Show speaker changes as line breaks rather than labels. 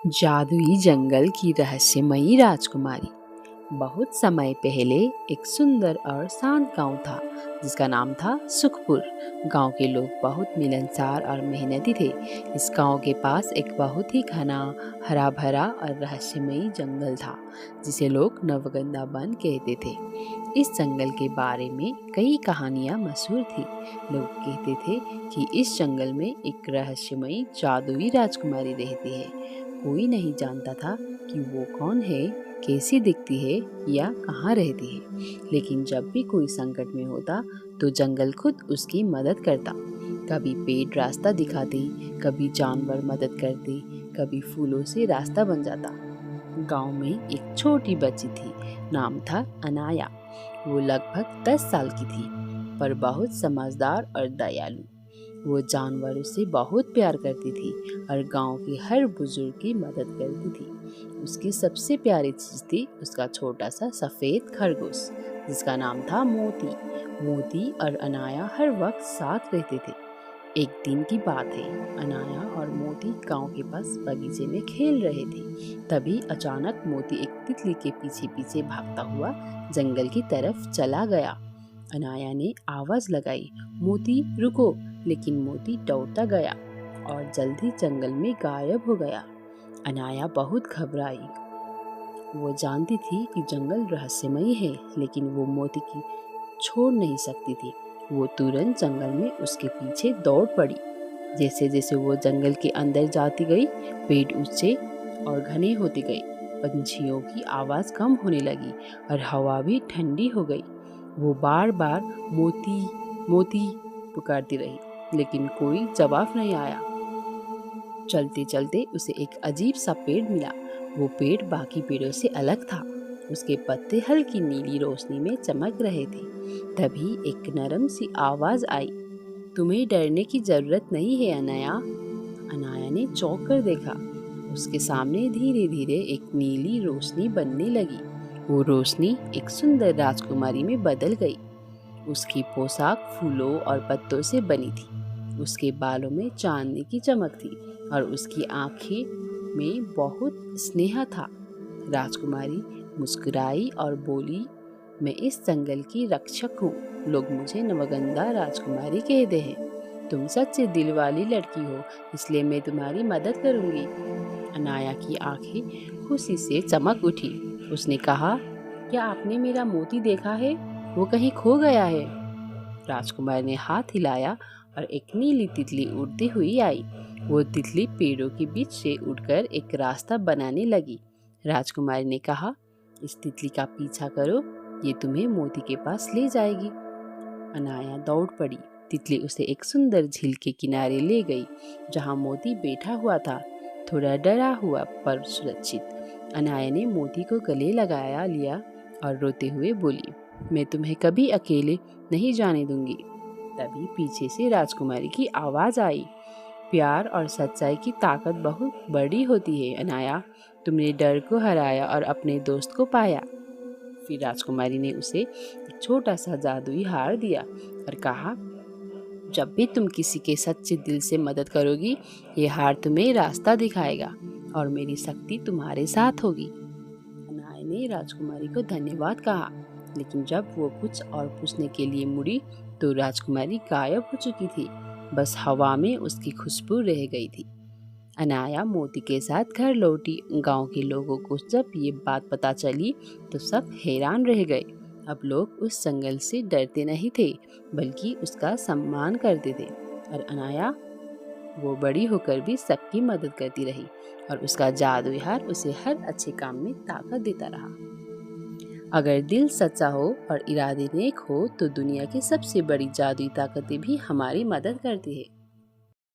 जादुई जंगल की रहस्यमयी राजकुमारी। बहुत समय पहले एक सुंदर और शांत गांव था जिसका नाम था सुखपुर। गांव के लोग बहुत मिलनसार और मेहनती थे। इस गांव के पास एक बहुत ही घना, हरा भरा और रहस्यमयी जंगल था जिसे लोग नवगंगा वन कहते थे। इस जंगल के बारे में कई कहानियां मशहूर थी। लोग कहते थे कि इस जंगल में एक रहस्यमयी जादुई राजकुमारी रहती है। कोई नहीं जानता था कि वो कौन है, कैसी दिखती है या कहाँ रहती है। लेकिन जब भी कोई संकट में होता तो जंगल खुद उसकी मदद करता। कभी पेड़ रास्ता दिखाते, कभी जानवर मदद करते, कभी फूलों से रास्ता बन जाता। गांव में एक छोटी बच्ची थी, नाम था अनाया। वो लगभग 10 साल की थी, पर बहुत समझदार और दयालु। वो जानवरों से बहुत प्यार करती थी और गांव के हर बुजुर्ग की मदद करती थी। उसकी सबसे प्यारी चीज थी उसका छोटा सा सफेद खरगोश जिसका नाम था मोती। मोती और अनाया हर वक्त साथ रहते थे। एक दिन की बात है, अनाया और मोती गांव के पास बगीचे में खेल रहे थे। तभी अचानक मोती एक तितली के पीछे पीछे भागता हुआ जंगल की तरफ चला गया। अनाया ने आवाज लगाई, मोती रुको, लेकिन मोती दौड़ता गया और जल्दी जंगल में गायब हो गया। अनाया बहुत घबराई। वो जानती थी कि जंगल रहस्यमयी है, लेकिन वो मोती की छोड़ नहीं सकती थी। वो तुरंत जंगल में उसके पीछे दौड़ पड़ी। जैसे जैसे वो जंगल के अंदर जाती गई, पेड़ ऊंचे और घने होते गए। पंछियों की आवाज कम होने लगी और हवा भी ठंडी हो गई। वो बार बार मोती मोती पुकारती रही, लेकिन कोई जवाब नहीं आया। चलते चलते उसे एक अजीब सा पेड़ मिला। वो पेड़ बाकी पेड़ों से अलग था। उसके पत्ते हल्की नीली रोशनी में चमक रहे थे। तभी एक नरम सी आवाज आई, तुम्हें डरने की जरूरत नहीं है अनाया। अनाया ने चौंक कर देखा। उसके सामने धीरे धीरे एक नीली रोशनी बनने लगी। वो रोशनी एक सुंदर राजकुमारी में बदल गई। उसकी पोशाक फूलों और पत्तों से बनी थी। उसके बालों में चांदनी की चमक थी और उसकी आंखें में बहुत स्नेह था। राजकुमारी मुस्कुराई और बोली, मैं इस जंगल की रक्षक हूँ। लोग मुझे नवगंगा राजकुमारी कहते हैं। तुम सच्चे दिल वाली लड़की हो, इसलिए मैं तुम्हारी मदद करूँगी। अनाया की आंखें खुशी से चमक उठी। उसने कहा, क्या आपने मेरा मोती देखा है? वो कहीं खो गया है? राजकुमार ने हाथ हिलाया और एक नीली तितली उड़ती हुई आई। वो तितली पेड़ों के बीच से उड़कर एक रास्ता बनाने लगी। राजकुमारी ने कहा, इस तितली का पीछा करो, ये तुम्हें मोती के पास ले जाएगी। अनाया दौड़ पड़ी। तितली उसे एक सुंदर झील के किनारे ले गई, जहाँ मोती बैठा हुआ था, थोड़ा डरा हुआ पर सुरक्षित। अनाया ने मोती को गले लगाया लिया और रोते हुए बोली, मैं तुम्हें कभी अकेले नहीं जाने दूंगी। तभी पीछे से राजकुमारी की आवाज आई, प्यार और सच्चाई की ताकत बहुत बड़ी होती है अनाया। तुमने डर को हराया और अपने दोस्त को पाया। फिर राजकुमारी ने उसे एक छोटा सा जादुई हार दिया और कहा, जब भी तुम किसी के सच्चे दिल से मदद करोगी, ये हार तुम्हें रास्ता दिखाएगा और मेरी शक्ति तुम्हारे साथ होगी। अनाया ने राजकुमारी को धन्यवाद कहा, लेकिन जब वो कुछ और पूछने के लिए मुड़ी तो राजकुमारी गायब हो चुकी थी। बस हवा में उसकी खुशबू रह गई थी। अनाया मोती के साथ घर लौटी। गांव के लोगों को जब ये बात पता चली तो सब हैरान रह गए। अब लोग उस जंगल से डरते नहीं थे, बल्कि उसका सम्मान करते थे। और अनाया, वो बड़ी होकर भी सबकी मदद करती रही और उसका जादुई हार उसे हर अच्छे काम में ताकत देता रहा। अगर दिल सच्चा हो और इरादे नेक हो तो दुनिया की सबसे बड़ी जादुई ताकतें भी हमारी मदद करती है।